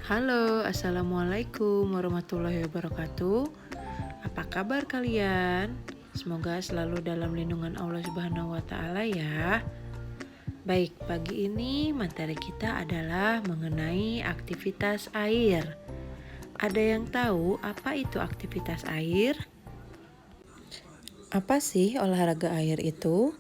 Halo, assalamualaikum warahmatullahi wabarakatuh. Apa kabar kalian? Semoga selalu dalam lindungan Allah Subhanahu wa Ta'ala ya. Baik, pagi ini materi kita adalah mengenai aktivitas air. Ada yang tahu apa itu aktivitas air? Apa sih olahraga air itu?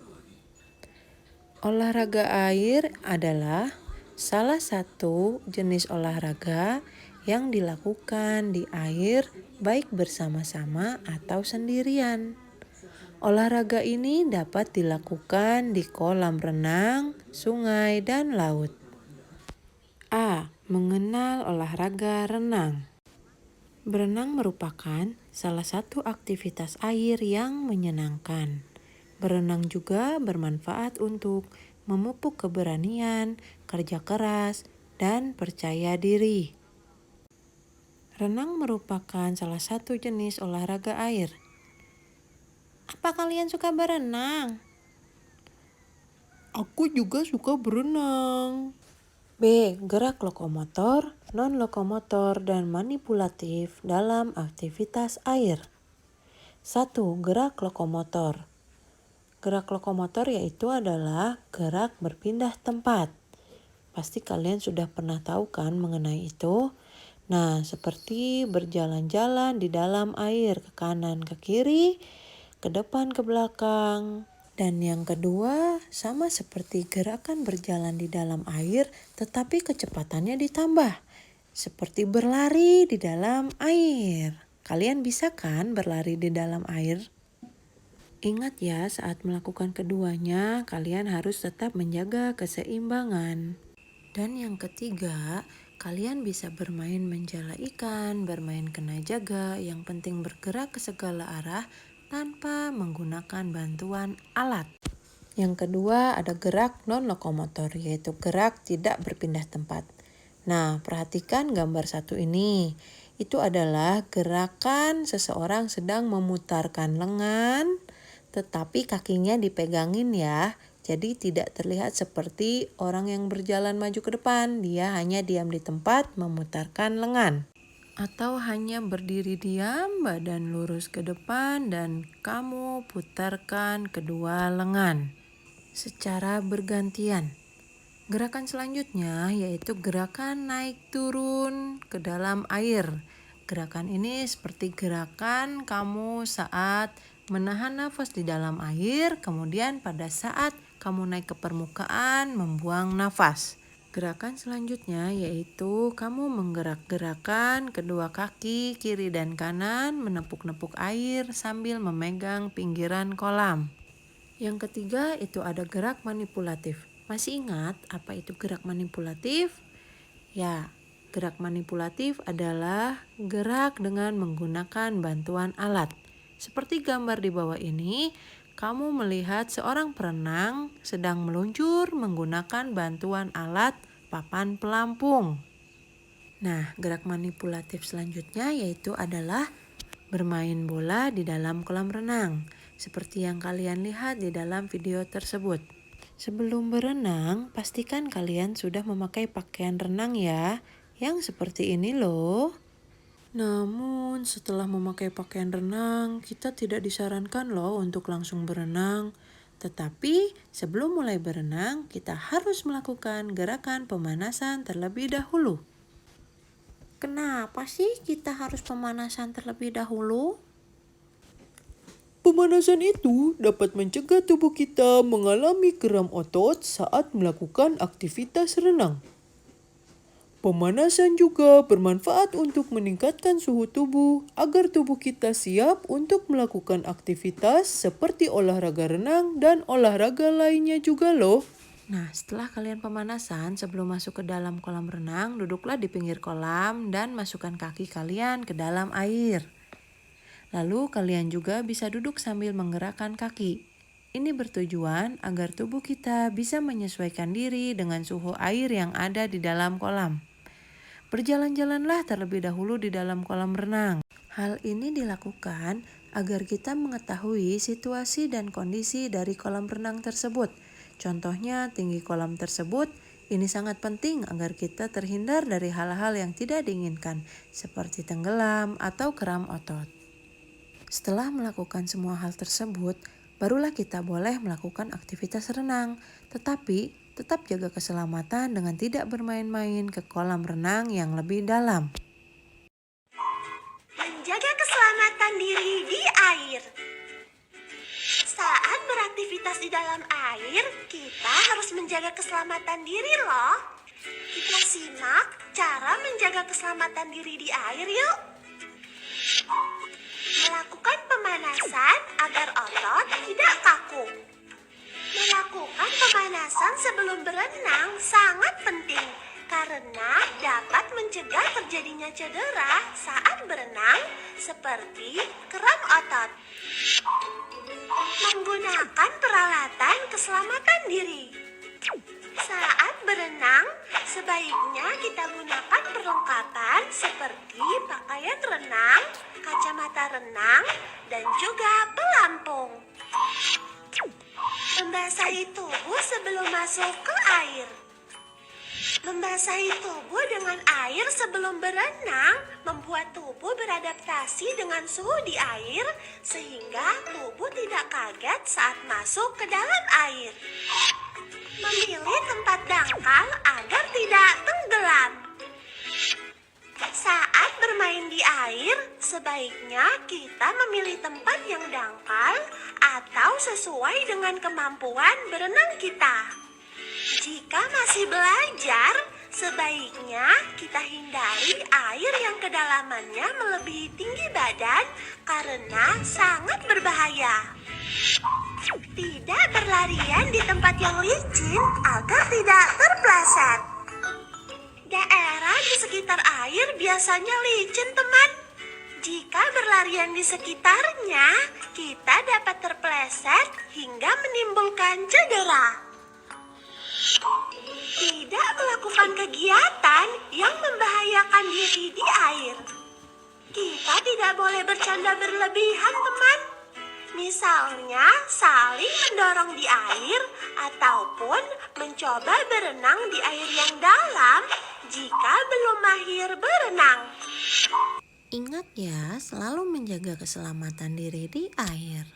Olahraga air adalah salah satu jenis olahraga yang dilakukan di air baik bersama-sama atau sendirian. Olahraga ini dapat dilakukan di kolam renang, sungai, dan laut. A. Mengenal olahraga renang. Berenang merupakan salah satu aktivitas air yang menyenangkan. Berenang juga bermanfaat untuk memupuk keberanian, kerja keras, dan percaya diri. Renang merupakan salah satu jenis olahraga air. Apa kalian suka berenang? Aku juga suka berenang. B. Gerak lokomotor, non-lokomotor, dan manipulatif dalam aktivitas air. 1. Gerak lokomotor. Gerak lokomotor yaitu adalah gerak berpindah tempat. Pasti kalian sudah pernah tahu kan mengenai itu. Nah, seperti berjalan-jalan di dalam air ke kanan ke kiri, ke depan ke belakang. Dan yang kedua, sama seperti gerakan berjalan di dalam air, tetapi kecepatannya ditambah. Seperti berlari di dalam air. Kalian bisa kan berlari di dalam air? Ingat ya, saat melakukan keduanya, kalian harus tetap menjaga keseimbangan. Dan yang ketiga, kalian bisa bermain menjala ikan, bermain kena jaga, yang penting bergerak ke segala arah tanpa menggunakan bantuan alat. Yang kedua ada gerak non-lokomotor, yaitu gerak tidak berpindah tempat. Nah, perhatikan gambar satu ini. Itu adalah gerakan seseorang sedang memutarkan lengan, tetapi kakinya dipegangin ya. Jadi tidak terlihat seperti orang yang berjalan maju ke depan. Dia hanya diam di tempat memutarkan lengan. Atau hanya berdiri diam, badan lurus ke depan dan kamu putarkan kedua lengan secara bergantian. Gerakan selanjutnya yaitu gerakan naik turun ke dalam air. Gerakan ini seperti gerakan kamu saat menahan nafas di dalam air, kemudian pada saat kamu naik ke permukaan membuang nafas. Gerakan selanjutnya yaitu kamu menggerak-gerakan kedua kaki kiri dan kanan menepuk-nepuk air sambil memegang pinggiran kolam. Yang ketiga itu ada gerak manipulatif. Masih ingat apa itu gerak manipulatif? Ya, gerak manipulatif adalah gerak dengan menggunakan bantuan alat. Seperti gambar di bawah ini, kamu melihat seorang perenang sedang meluncur menggunakan bantuan alat papan pelampung. Nah, gerak manipulatif selanjutnya yaitu adalah bermain bola di dalam kolam renang, seperti yang kalian lihat di dalam video tersebut. Sebelum berenang, pastikan kalian sudah memakai pakaian renang ya, yang seperti ini loh. Namun setelah memakai pakaian renang, kita tidak disarankan loh untuk langsung berenang. Tetapi sebelum mulai berenang, kita harus melakukan gerakan pemanasan terlebih dahulu. Kenapa sih kita harus pemanasan terlebih dahulu? Pemanasan itu dapat mencegah tubuh kita mengalami kram otot saat melakukan aktivitas renang. Pemanasan juga bermanfaat untuk meningkatkan suhu tubuh agar tubuh kita siap untuk melakukan aktivitas seperti olahraga renang dan olahraga lainnya juga loh. Nah, setelah kalian pemanasan, sebelum masuk ke dalam kolam renang, duduklah di pinggir kolam dan masukkan kaki kalian ke dalam air. Lalu kalian juga bisa duduk sambil menggerakkan kaki. Ini bertujuan agar tubuh kita bisa menyesuaikan diri dengan suhu air yang ada di dalam kolam. Berjalan-jalanlah terlebih dahulu di dalam kolam renang. Hal ini dilakukan agar kita mengetahui situasi dan kondisi dari kolam renang tersebut. Contohnya, tinggi kolam tersebut Ini sangat penting agar kita terhindar dari hal-hal yang tidak diinginkan, seperti tenggelam atau kram otot. Setelah melakukan semua hal tersebut, barulah kita boleh melakukan aktivitas renang, tetapi tetap jaga keselamatan dengan tidak bermain-main ke kolam renang yang lebih dalam. Menjaga keselamatan diri di air. Saat beraktivitas di dalam air, kita harus menjaga keselamatan diri loh. Kita simak cara menjaga keselamatan diri di air yuk. Melakukan pemanasan agar otot tidak kaku. Melakukan pemanasan sebelum berenang sangat penting karena dapat mencegah terjadinya cedera saat berenang seperti kram otot. Menggunakan peralatan keselamatan diri. Saat berenang, sebaiknya kita gunakan perlengkapan seperti pakaian renang, kacamata renang, dan juga pelampung. Membasahi tubuh sebelum masuk ke air. Membasahi tubuh dengan air sebelum berenang membuat tubuh beradaptasi dengan suhu di air sehingga tubuh tidak kaget saat masuk ke dalam air. Memilih tempat dangkal agar tidak tenggelam. Saat bermain di air, sebaiknya kita memilih tempat yang dangkal atau sesuai dengan kemampuan berenang kita. Jika masih belajar, sebaiknya kita hindari air yang kedalamannya melebihi tinggi badan karena sangat berbahaya. Tidak berlarian di tempat yang licin agar tidak terpleset. Daerah di sekitar air biasanya licin, teman. Jika berlarian di sekitarnya, kita dapat terpleset hingga menimbulkan cedera. Tidak melakukan kegiatan yang membahayakan diri di air. Kita tidak boleh bercanda berlebihan, teman. Misalnya saling mendorong di air ataupun mencoba berenang di air yang dalam jika belum mahir berenang. Ingat ya, selalu menjaga keselamatan diri di air.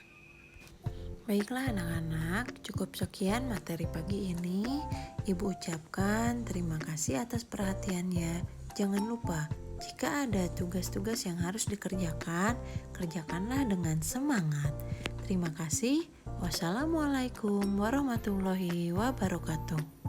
Baiklah anak-anak, cukup sekian materi pagi ini. Ibu ucapkan terima kasih atas perhatiannya. Jangan lupa, jika ada tugas-tugas yang harus dikerjakan, kerjakanlah dengan semangat. Terima kasih. Wassalamualaikum warahmatullahi wabarakatuh.